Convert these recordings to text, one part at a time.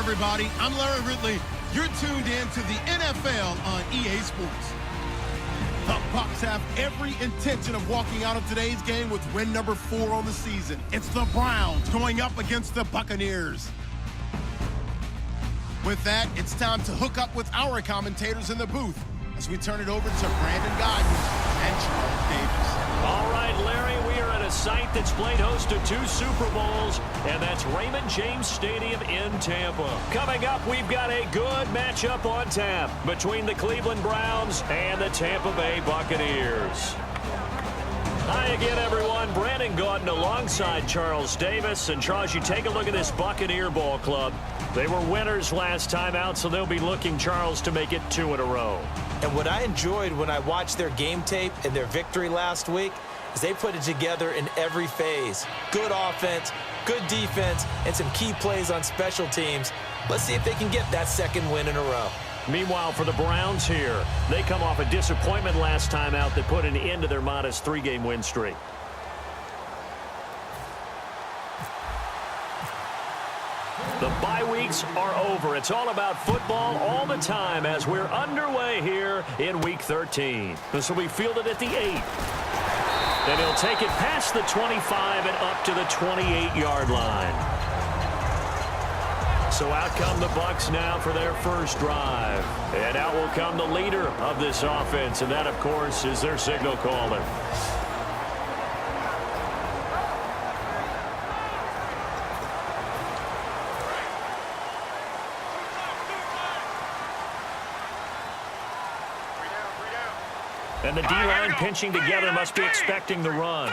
everybody. I'm Larry Ridley. You're tuned in to the NFL on EA Sports. The Bucs have every intention of walking out of today's game with win number 4 on the season. It's the Browns going up against the Buccaneers. With that, it's time to hook up with our commentators in the booth as we turn it over to Brandon Godden and Charles Davis. All right, Larry, we are at a site that's played host to 2 Super Bowls, and that's Raymond James Stadium in Tampa. Coming up, we've got a good matchup on tap between the Cleveland Browns and the Tampa Bay Buccaneers. Hi again, everyone. Brandon Gaudin alongside Charles Davis. And, Charles, you take a look at this Buccaneer ball club. They were winners last time out, so they'll be looking, Charles, to make it 2 in a row. And what I enjoyed when I watched their game tape and their victory last week is they put it together in every phase. Good offense, good defense, and some key plays on special teams. Let's see if they can get that 2nd win in a row. Meanwhile, for the Browns here, they come off a disappointment last time out that put an end to their modest 3-game win streak. The bye weeks are over. It's all about football all the time as we're underway here in Week 13. This will be fielded at the 8. And he'll take it past the 25 and up to the 28-yard line. So out come the Bucs now for their first drive. And out will come the leader of this offense, and that, of course, is their signal caller. And the D-line pinching together must be expecting the run.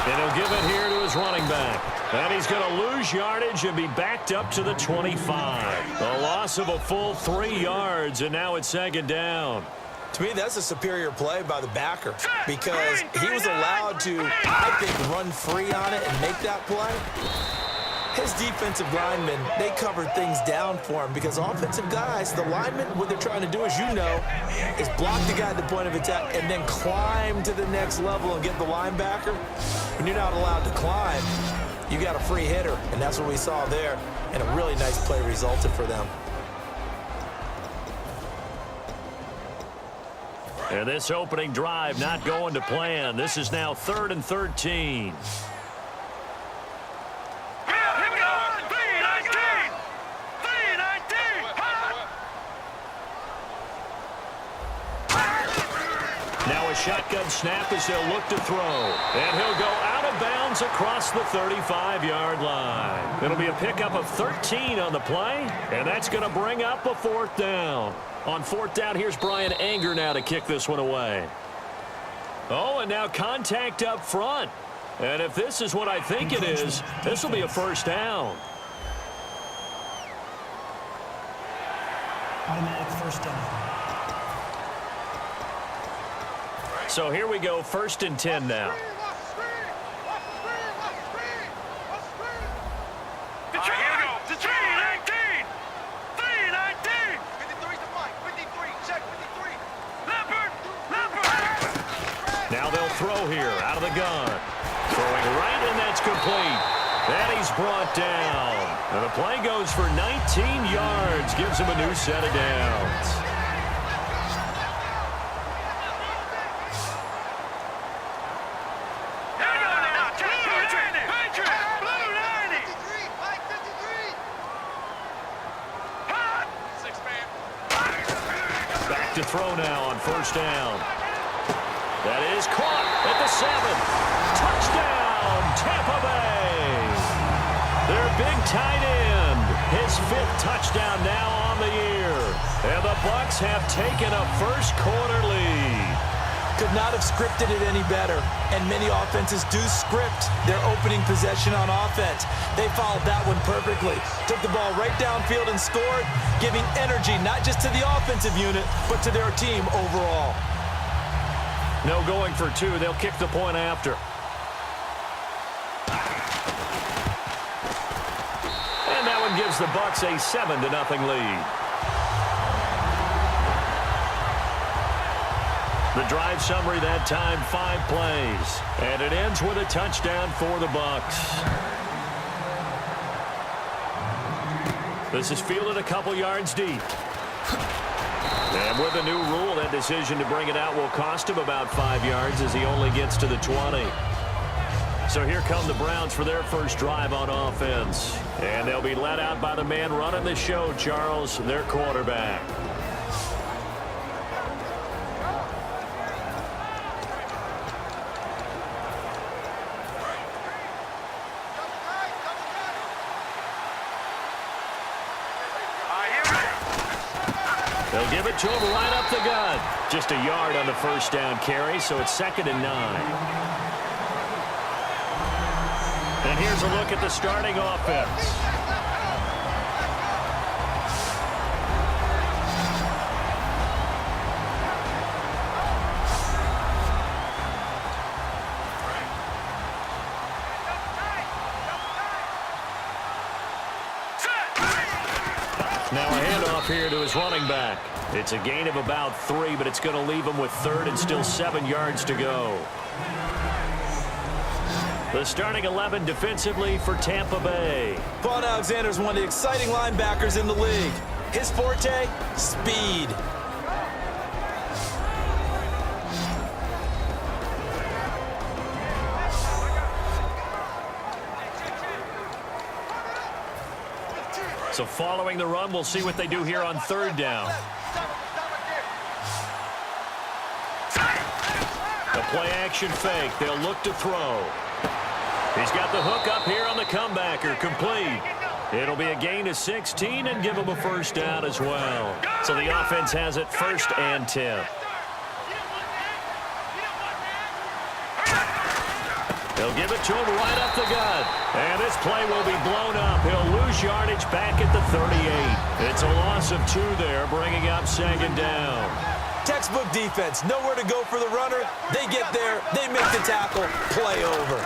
And he'll give it here to his running back. And he's going to lose yardage and be backed up to the 25. A loss of a full 3 yards, and now it's 2nd down. To me, that's a superior play by the backer because he was allowed to, I think, run free on it and make that play. His defensive linemen, they covered things down for him because offensive guys, the linemen, what they're trying to do, as you know, is block the guy at the point of attack and then climb to the next level and get the linebacker. When you're not allowed to climb, you got a free hitter, and that's what we saw there, and a really nice play resulted for them. And this opening drive not going to plan. This is now 3rd and 13. Now a shotgun snap as they'll look to throw. And he'll go out of bounds across the 35-yard line. It'll be a pickup of 13 on the play, and that's going to bring up a 4th down. On 4th down, here's Brian Anger now to kick this one away. Oh, and now contact up front. And if this is what I think it is, this will be a 1st down. Automatic 1st down. So here we go, 1st and 10 now. Now they'll throw here out of the gun. Throwing right, and that's complete. And he's brought down. And the play goes for 19 yards. Gives him a new set of downs. Back to throw now on 1st down. That is caught at the 7. Touchdown, Tampa Bay. Their big tight end. His 5th touchdown now on the year. And the Bucs have taken a first-quarter lead. Could not have scripted it any better. And many offenses do script their opening possession on offense. They followed that one perfectly. Took the ball right downfield and scored, giving energy not just to the offensive unit, but to their team overall. No going for 2. They'll kick the point after. And that one gives the Bucs a 7-0 lead. The drive summary that time, 5 plays. And it ends with a touchdown for the Bucs. This is fielded a couple yards deep. And with a new rule, that decision to bring it out will cost him about 5 yards as he only gets to the 20. So here come the Browns for their first drive on offense. And they'll be led out by the man running the show, Charles, their quarterback. They'll give it to him right up the gut. Just a yard on the first down carry, so it's 2nd and 9. And here's a look at the starting offense. Now a handoff here to his running back. It's a gain of about 3, but it's going to leave him with 3rd and still 7 yards to go. The starting 11 defensively for Tampa Bay. Vaughn Alexander's one of the exciting linebackers in the league. His forte, speed. So following the run, we'll see what they do here on 3rd down. A play-action fake. They'll look to throw. He's got the hook up here on the comebacker. Complete. It'll be a gain of 16 and give him a first down as well. So the offense has it 1st and 10. They'll give it to him right up the gut. And this play will be blown up. He'll lose yardage back at the 38. It's a loss of 2 there, bringing up 2nd down. Textbook defense. Nowhere to go for the runner. They get there. They make the tackle. Play over.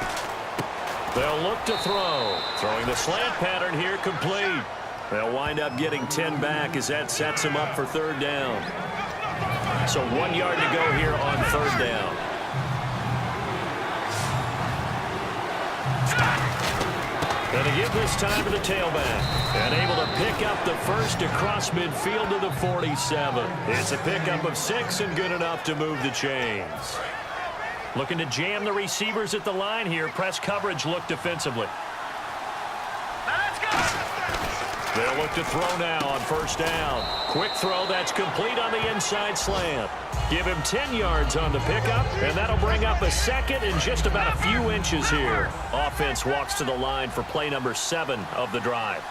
They'll look to throw. Throwing the slant pattern here, complete. They'll wind up getting 10 back as that sets them up for 3rd down. So 1 yard to go here on 3rd down. And to give this time to the tailback. And able to pick up the first across midfield to the 47. It's a pickup of 6 and good enough to move the chains. Looking to jam the receivers at the line here. Press coverage look defensively. They'll look to throw now on 1st down. Quick throw that's complete on the inside slant. Give him 10 yards on the pickup, and that'll bring up a 2nd and just about a few inches here. Offense walks to the line for play number 7 of the drive.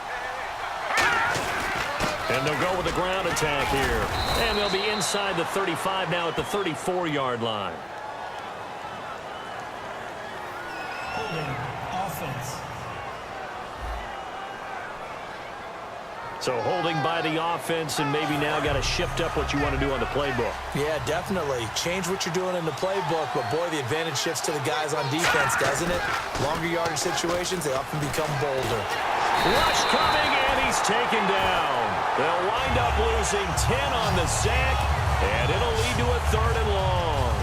And they'll go with the ground attack here. And they'll be inside the 35 now at the 34-yard line. Holding offense. So holding by the offense and maybe now got to shift up what you want to do on the playbook. Yeah, definitely. Change what you're doing in the playbook, but boy, the advantage shifts to the guys on defense, doesn't it? Longer yardage situations, they often become bolder. Rush coming, and he's taken down. They'll wind up losing 10 on the sack, and it'll lead to a 3rd and long.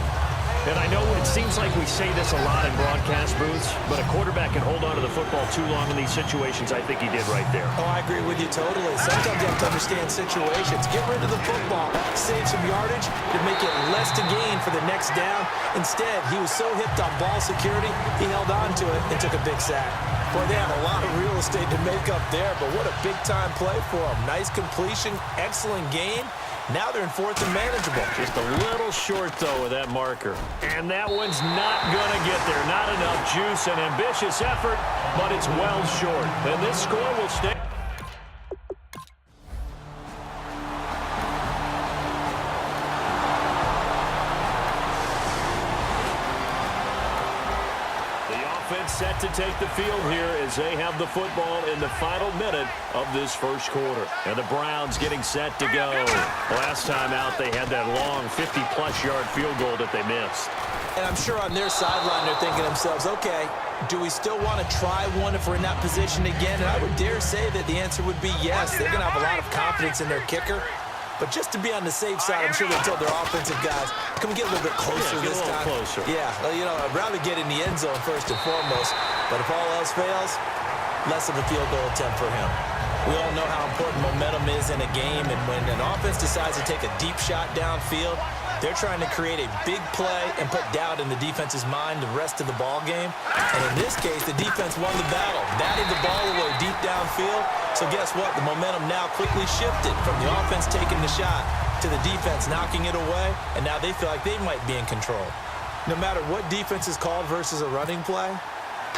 And I know it seems like we say this a lot in broadcast booths, but a quarterback can hold on to the football too long in these situations. I think he did right there. Oh, I agree with you totally. Sometimes you have to understand situations. Get rid of the football, save some yardage to make it less to gain for the next down. Instead, he was so hipped on ball security, he held on to it and took a big sack. Boy, they have a lot of real estate to make up there, but what a big-time play for him. Nice completion, excellent gain. Now they're in 4th and manageable. Just a little short, though, of that marker. And that one's not going to get there. Not enough juice and ambitious effort, but it's well short. And this score will stay. Set to take the field here as they have the football in the final minute of this first quarter. And the Browns getting set to go. Last time out, they had that long 50-plus yard field goal that they missed. And I'm sure on their sideline they're thinking to themselves, okay, do we still want to try one if we're in that position again? And I would dare say that the answer would be yes. They're going to have a lot of confidence in their kicker. But just to be on the safe side, I'm sure they told their offensive guys, can we get a little bit closer this time? Closer. Yeah, well, you know, I'd rather get in the end zone first and foremost. But if all else fails, less of a field goal attempt for him. We all know how important momentum is in a game, and when an offense decides to take a deep shot downfield, they're trying to create a big play and put doubt in the defense's mind the rest of the ball game. And in this case, the defense won the battle, batted the ball away deep downfield. So guess what? The momentum now quickly shifted from the offense taking the shot to the defense knocking it away, and now they feel like they might be in control. No matter what defense is called versus a running play,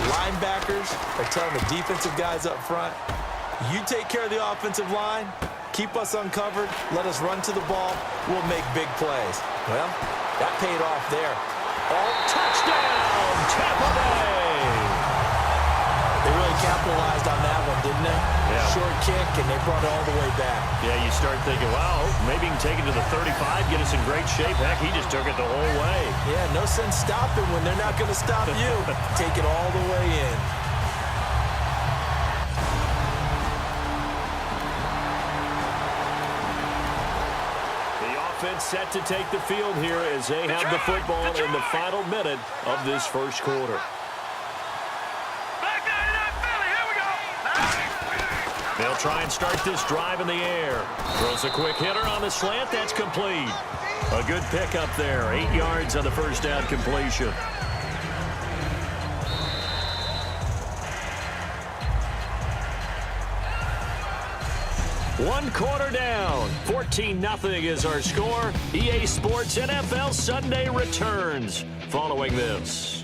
linebackers are telling the defensive guys up front, you take care of the offensive line, keep us uncovered, let us run to the ball, we'll make big plays. Well, that paid off there. Oh, touchdown, Tampa Bay! They really capitalized on that one, didn't they? Yeah. Short kick, and they brought it all the way back. Yeah, you start thinking, wow, maybe he can take it to the 35, get us in great shape. Heck, he just took it the whole way. Yeah, no sense stopping when they're not going to stop you. Take it all the way in. Offense set to take the field here as they have the football in the final minute of this first quarter. They'll try and start this drive in the air. Throws a quick hitter on the slant. That's complete. A good pickup there. 8 yards on the first down completion. One quarter down. 14-0 is our score. EA Sports NFL Sunday returns following this.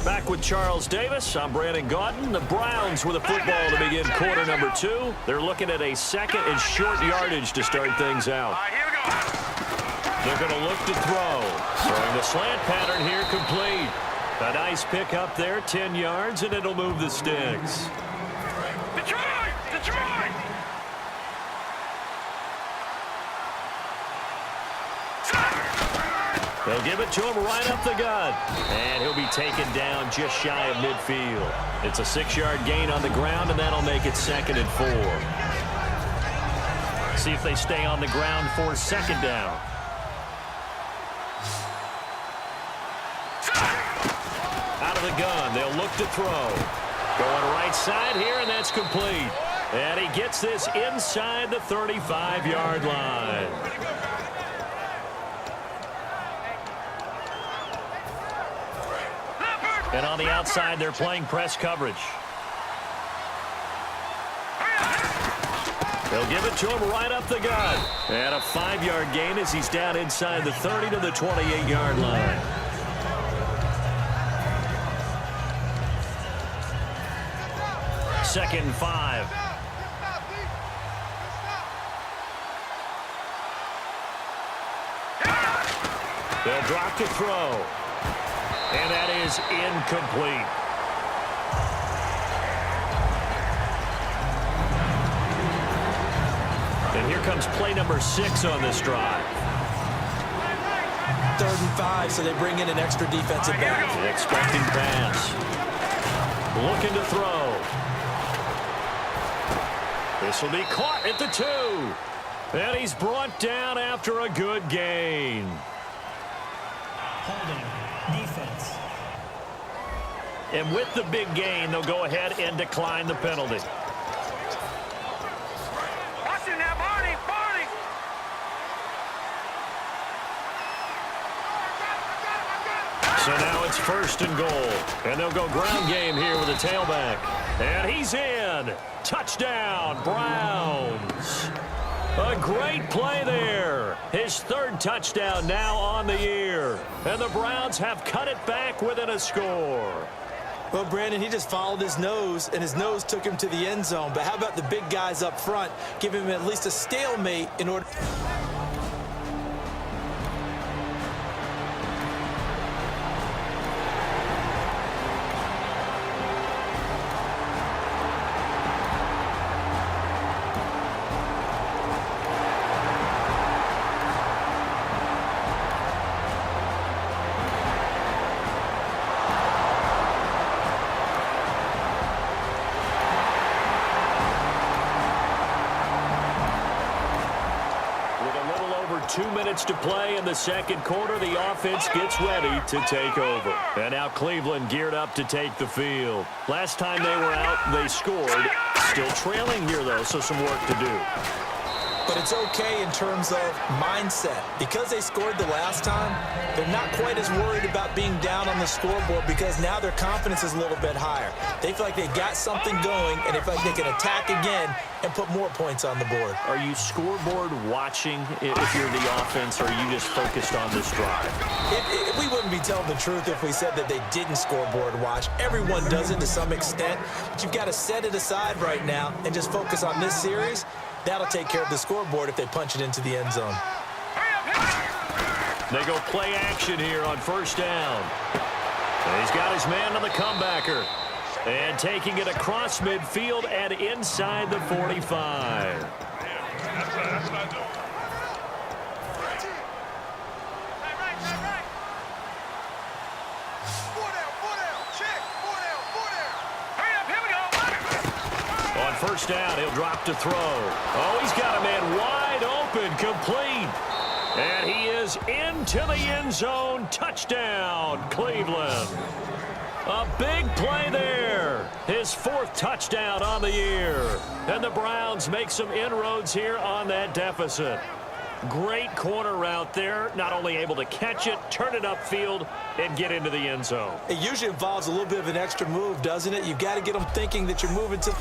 Back with Charles Davis. I'm Brandon Gaudin. The Browns with the football to begin quarter number 2. They're looking at a second and short yardage to start things out. All right, here we go. They're going to look to throw. Throwing the slant pattern here complete. A nice pick up there, 10 yards, and it'll move the sticks. Detroit! Detroit! They'll give it to him right up the gut. And he'll be taken down just shy of midfield. It's a 6-yard gain on the ground, and that'll make it 2nd and 4. See if they stay on the ground for 2nd down. Out of the gun, they'll look to throw. Going right side here, and that's complete. And he gets this inside the 35-yard line. And on the outside, they're playing press coverage. They'll give it to him right up the gut. And a 5-yard gain as he's down inside the 30 to the 28-yard line. Second and 5. They'll drop to throw. And that is incomplete. And here comes play number 6 on this drive. 3rd and 5, so they bring in an extra defensive back. Expecting pass. Looking to throw. This will be caught at the 2. And he's brought down after a good gain. Holding. Defense. And with the big gain, they'll go ahead and decline the penalty. Watch it now, Barney! Barney! So now it's 1st and goal. And they'll go ground game here with a tailback. And he's in. Touchdown, Browns. A great play there. His 3rd touchdown now on the year. And the Browns have cut it back within a score. Well, Brandon, he just followed his nose, and his nose took him to the end zone. But how about the big guys up front? Give him at least a stalemate in order... 2 minutes to play in the second quarter. The offense gets ready to take over. And now Cleveland geared up to take the field. Last time they were out, they scored. Still trailing here, though, so some work to do. But it's okay in terms of mindset. Because they scored the last time, they're not quite as worried about being down on the scoreboard because now their confidence is a little bit higher. They feel like they got something going, and they feel like they can attack again and put more points on the board. Are you scoreboard watching if you're the offense, or are you just focused on this drive? We wouldn't be telling the truth if we said that they didn't scoreboard watch. Everyone does it to some extent, but you've got to set it aside right now and just focus on this series. That'll take care of the scoreboard if they punch it into the end zone. They go play action here on first down. And he's got his man on the comebacker. And taking it across midfield and inside the 45. On first down, he'll drop to throw. Oh, he's got a man wide open, complete. And he is into the end zone. Touchdown, Cleveland. A big play there. His 4th touchdown on the year. And the Browns make some inroads here on that deficit. Great corner route there. Not only able to catch it, turn it upfield, and get into the end zone. It usually involves a little bit of an extra move, doesn't it? You've got to get them thinking that you're moving to...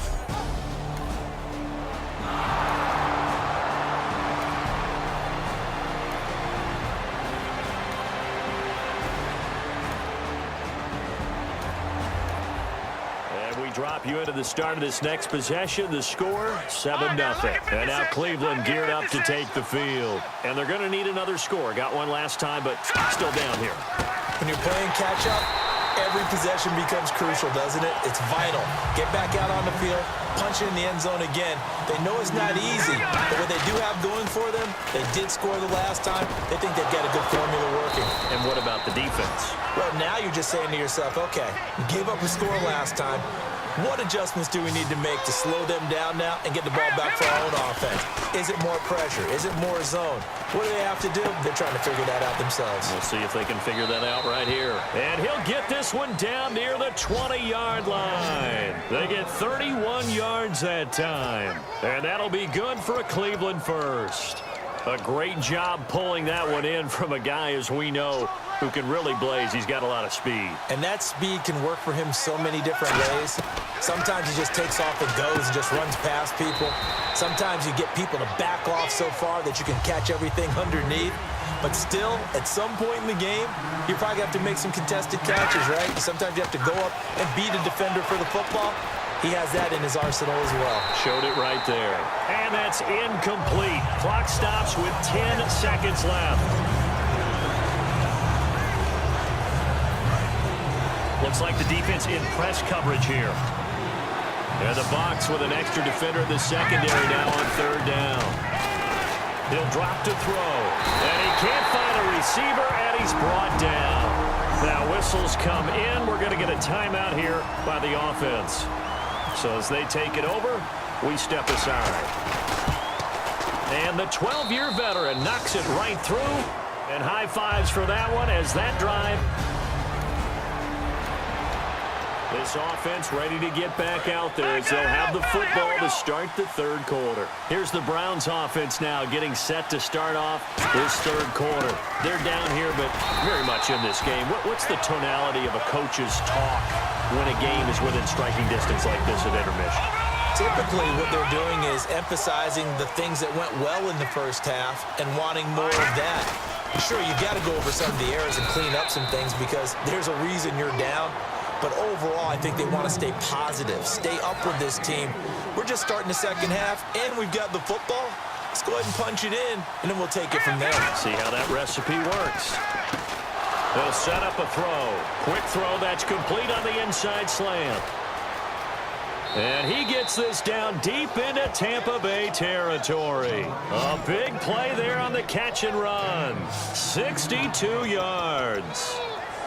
Drop you into the start of this next possession. The score, 7-0. And now Cleveland geared up to take the field. And they're going to need another score. Got one last time, but still down here. When you're playing catch-up, every possession becomes crucial, doesn't it? It's vital. Get back out on the field, punch it in the end zone again. They know it's not easy, but what they do have going for them, they did score the last time. They think they've got a good formula working. And what about the defense? Well, now you're just saying to yourself, okay, we gave up a score last time. What adjustments do we need to make to slow them down now and get the ball back for our own offense? Is it more pressure? Is it more zone? What do they have to do? They're trying to figure that out themselves. We'll see if they can figure that out right here. And he'll get this one down near the 20-yard line. They get 31 yards that time. And that'll be good for a Cleveland first. A great job pulling that one in from a guy, as we know, who can really blaze. He's got a lot of speed. And that speed can work for him so many different ways. Sometimes he just takes off and goes and just runs past people. Sometimes you get people to back off so far that you can catch everything underneath. But still, at some point in the game, you probably have to make some contested catches, right? Sometimes you have to go up and beat a defender for the football. He has that in his arsenal as well. Showed it right there. And that's incomplete. Clock stops with 10 seconds left. Looks like the defense in press coverage here. And the Bucs with an extra defender in the secondary now on third down. He'll drop to throw. And he can't find a receiver, and he's brought down. Now whistles come in. We're going to get a timeout here by the offense. So as they take it over, we step aside. And the 12-year veteran knocks it right through. And high fives for that one as that drive. This offense ready to get back out there as they'll have the football to start the third quarter. Here's the Browns offense now getting set to start off this third quarter. They're down here, but very much in this game. What's the tonality of a coach's talk when a game is within striking distance like this at intermission? Typically, what they're doing is emphasizing the things that went well in the first half and wanting more of that. Sure, you've got to go over some of the errors and clean up some things because there's a reason you're down. But overall, I think they want to stay positive, stay up with this team. We're just starting the second half, and we've got the football. Let's go ahead and punch it in, and then we'll take it from there. See how that recipe works. They'll set up a throw. Quick throw that's complete on the inside slant. And he gets this down deep into Tampa Bay territory. A big play there on the catch and run. 62 yards.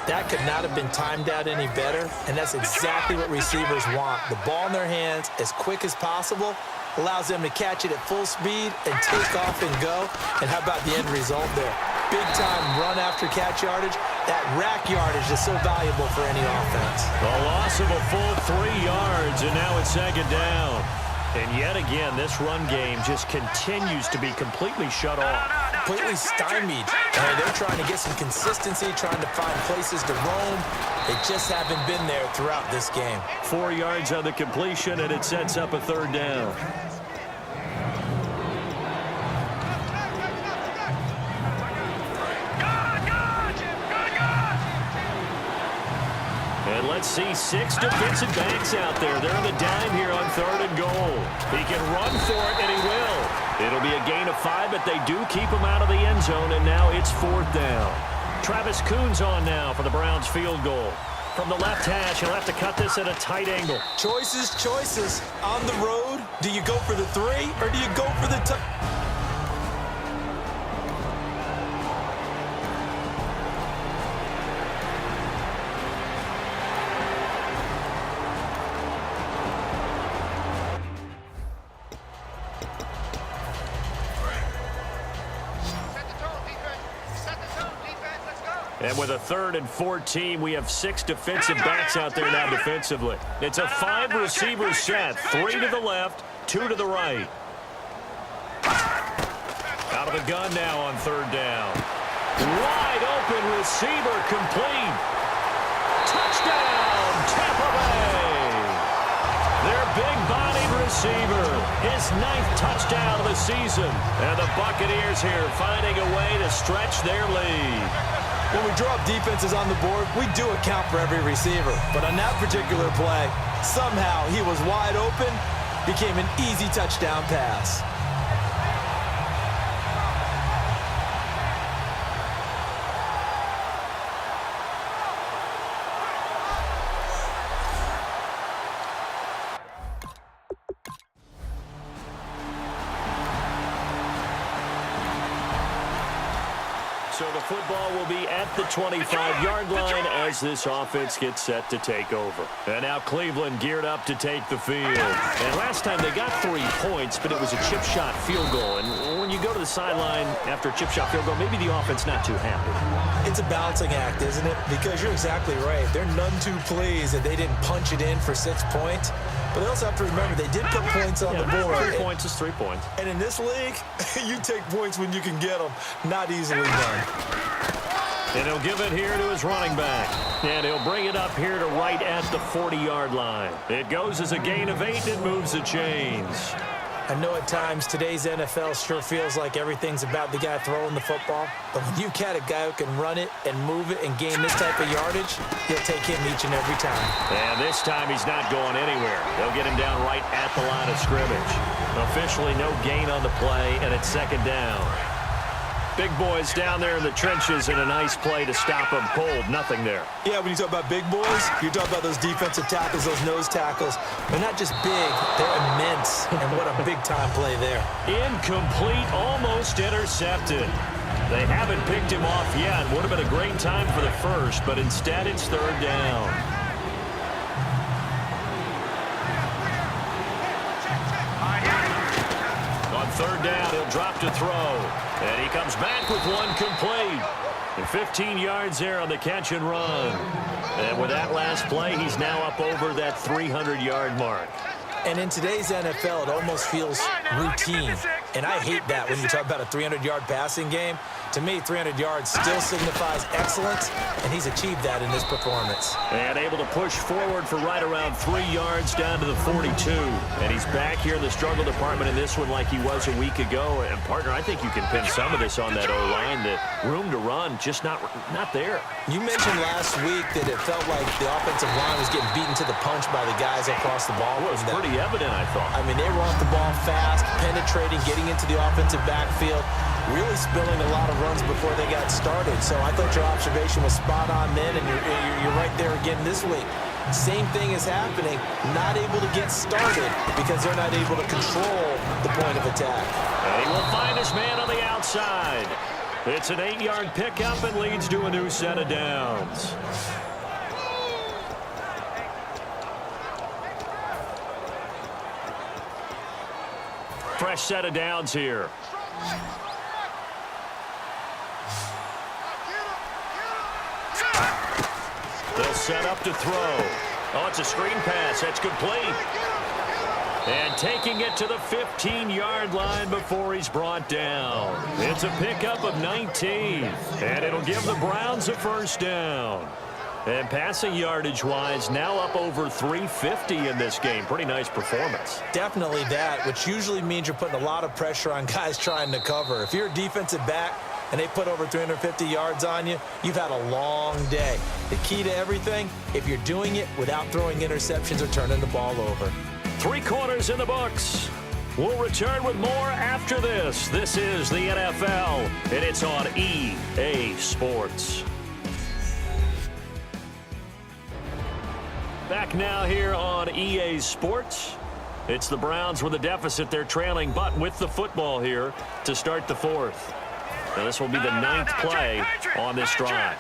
That could not have been timed out any better, and that's exactly what receivers want. The ball in their hands as quick as possible. allows them to catch it at full speed and take off and go. And how about the end result there? Big-time run after catch yardage. That rack yardage is so valuable for any offense. A loss of a full 3 yards, and now it's second down. And yet again, this run game just continues to be completely shut off. Completely stymied. They're trying to get some consistency, trying to find places to roam. They just haven't been there throughout this game. 4 yards on the completion, and it sets up a third down. And let's see 6 defensive backs out there. They're in the dime here on 3rd and goal. He can run for it, and he will. It'll be a gain of 5, but they do keep him out of the end zone, and now it's 4th down. Travis Coons on now for the Browns field goal. From the left hash, he'll have to cut this at a tight angle. Choices, choices. On the road, do you go for the 3 or do you go for the And with a 3rd and 14, we have 6 defensive backs out there now defensively. It's a 5-receiver set, 3 to the left, 2 to the right. Out of the gun now on 3rd down. Wide open receiver complete. Touchdown, Tampa Bay. Their big-bodied receiver, his 9th touchdown of the season. And the Buccaneers here finding a way to stretch their lead. When we draw up defenses on the board, we do account for every receiver. But on that particular play, somehow he was wide open, became an easy touchdown pass. So the football will be at the 25-yard line as this offense gets set to take over. And now Cleveland geared up to take the field. And last time they got 3 points, but it was a chip shot field goal. And when you go to the sideline after a chip shot field goal, maybe the offense not too happy. It's a balancing act, isn't it? Because you're exactly right. They're none too pleased that they didn't punch it in for 6 points. But they also have to remember they did put points on the board. 3 points is 3 points. And in this league, you take points when you can get them. Not easily done. And he'll give it here to his running back. And he'll bring it up here to right at the 40-yard line. It goes as a gain of 8 and moves the chains. I know at times today's NFL sure feels like everything's about the guy throwing the football. But when you got a guy who can run it and move it and gain this type of yardage, you'll take him each and every time. And this time he's not going anywhere. They'll get him down right at the line of scrimmage. Officially no gain on the play, and it's 2nd down. Big boys down there in the trenches, and a nice play to stop them cold. Nothing there. Yeah, when you talk about big boys, you're talking about those defensive tackles, those nose tackles. They're not just big, they're immense. And what a big-time play there. Incomplete, almost intercepted. They haven't picked him off yet. Would have been a great time for the first, but instead it's 3rd down. On 3rd down, he'll drop to throw. And he comes back with one complete. And 15 yards there on the catch and run. And with that last play, he's now up over that 300-yard mark. And in today's NFL, it almost feels routine. And I hate that when you talk about a 300-yard passing game. To me, 300 yards still signifies excellence, and he's achieved that in this performance. And able to push forward for right around 3 yards down to the 42. And he's back here in the struggle department in this one like he was a week ago. And, partner, I think you can pin some of this on that O-line. The room to run just not there. You mentioned last week that it felt like the offensive line was getting beaten to the punch by the guys across the ball. Well, it was pretty evident, I thought. I mean, they were off the ball fast, penetrating, getting into the offensive backfield, really spilling a lot of runs before they got started. So I thought your observation was spot on then, and you're right there again this week. Same thing is happening, not able to get started because they're not able to control the point of attack. And he will find his man on the outside. It's an 8-yard pickup and leads to a new set of downs. fresh set of downs here. They'll set up to throw. Oh, it's a screen pass. That's complete. And taking it to the 15-yard line before he's brought down. It's a pickup of 19. And it'll give the Browns a first down. And passing yardage-wise, now up over 350 in this game. Pretty nice performance. Definitely that, which usually means you're putting a lot of pressure on guys trying to cover. If you're a defensive back and they put over 350 yards on you, you've had a long day. The key to everything, if you're doing it without throwing interceptions or turning the ball over. 3 quarters in the books. We'll return with more after this. This is the NFL, and it's on EA Sports. Back now here on EA Sports. It's the Browns with a deficit. They're trailing, but with the football here to start the fourth. Now this will be the 9th play on this drive.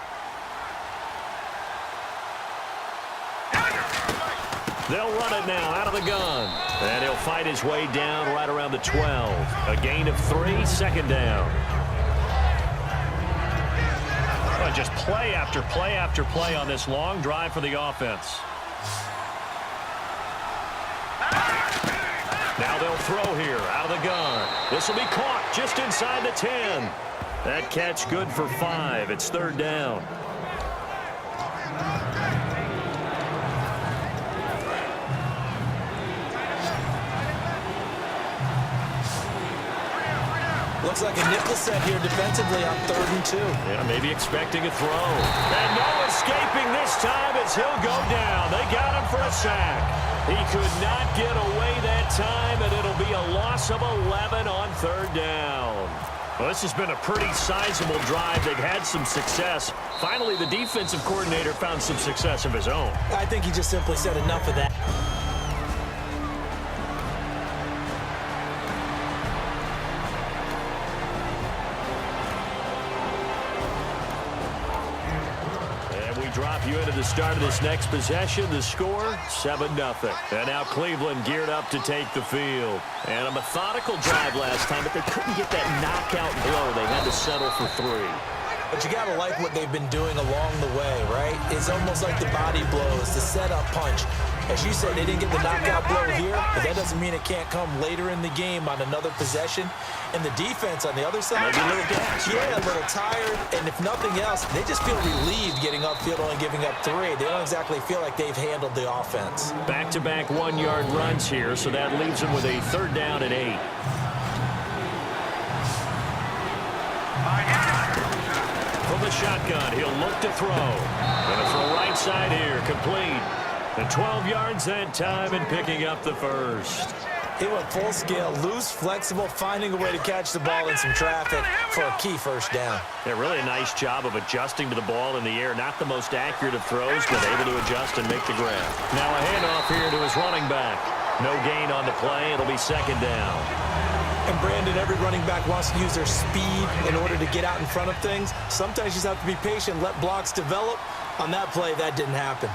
They'll run it now out of the gun. And he'll fight his way down right around the 12. A gain of 3, second down. Well, just play after play after play on this long drive for the offense. Now they'll throw here out of the gun. This will be caught just inside the 10. That catch good for 5. It's third down. Looks like a nickel set here defensively on 3rd and 2. Yeah, maybe expecting a throw. And no escaping this time as he'll go down. They got him for a sack. He could not get away that time, and it'll be a loss of 11 on 3rd down. Well, this has been a pretty sizable drive. They've had some success. Finally, the defensive coordinator found some success of his own. I think he just simply said enough of that. Drop you into the start of this next possession. The score, 7-0. And now Cleveland geared up to take the field. And a methodical drive last time, but they couldn't get that knockout blow. They had to settle for 3. But you got to like what they've been doing along the way, right? It's almost like the body blows, the setup punch. As you said, they didn't get the knockout blow here, but that doesn't mean it can't come later in the game on another possession. And the defense on the other side, maybe a little gas, yeah, a little tired. And if nothing else, they just feel relieved getting upfield, only giving up 3. They don't exactly feel like they've handled the offense. Back-to-back 1-yard runs here, so that leaves them with a 3rd down and 8. From the shotgun, he'll look to throw. Gonna throw right side here, complete. And 12 yards that time and picking up the first. He went full scale, loose, flexible, finding a way to catch the ball in some traffic for a key first down. Yeah, really a nice job of adjusting to the ball in the air. Not the most accurate of throws, but able to adjust and make the grab. Now a handoff here to his running back. No gain on the play. It'll be 2nd down. And Brandon, every running back wants to use their speed in order to get out in front of things. Sometimes you just have to be patient, let blocks develop. On that play, that didn't happen.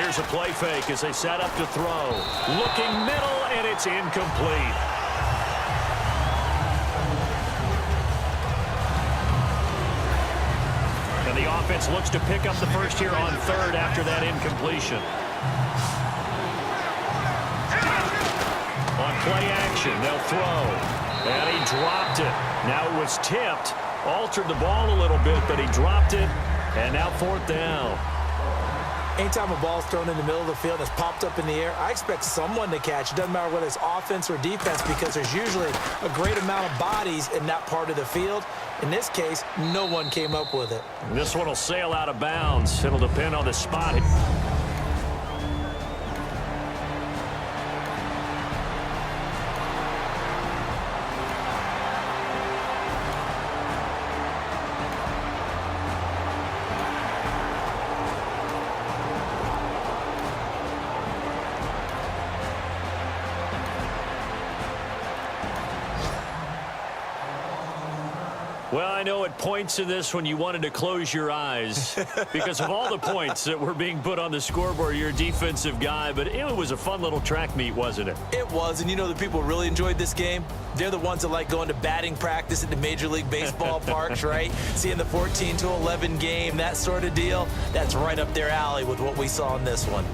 Here's a play fake as they set up to throw. Looking middle, and it's incomplete. And the offense looks to pick up the first here on 3rd after that incompletion. On play action, they'll throw. And he dropped it. Now it was tipped. Altered the ball a little bit, but he dropped it. And now 4th down. Anytime a ball's thrown in the middle of the field that's popped up in the air, I expect someone to catch. It doesn't matter whether it's offense or defense because there's usually a great amount of bodies in that part of the field. In this case, no one came up with it. This one will sail out of bounds. It'll depend on the spot. Well, I know at points in this when you wanted to close your eyes because of all the points that were being put on the scoreboard. You're a defensive guy, but it was a fun little track meet, wasn't it? It was, and you know the people who really enjoyed this game? They're the ones that like going to batting practice at the Major League Baseball parks, right? Seeing the 14-11 game, that sort of deal. That's right up their alley with what we saw in this one.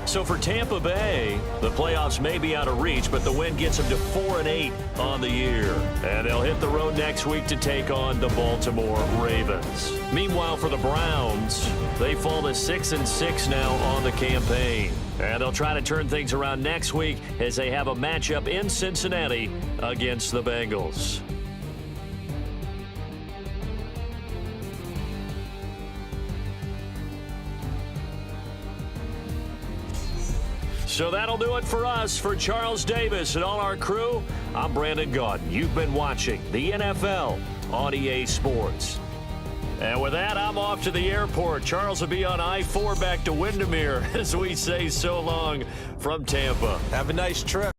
So for Tampa Bay, the playoffs may be out of reach, but the win gets them to 4-8 on the year. And they'll hit the road next week to take on the Baltimore Ravens. Meanwhile, for the Browns, they fall to 6-6 now on the campaign. And they'll try to turn things around next week as they have a matchup in Cincinnati against the Bengals. So that'll do it for us. For Charles Davis and all our crew, I'm Brandon Gaudin. You've been watching the NFL on EA Sports. And with that, I'm off to the airport. Charles will be on I-4 back to Windermere as we say so long from Tampa. Have a nice trip.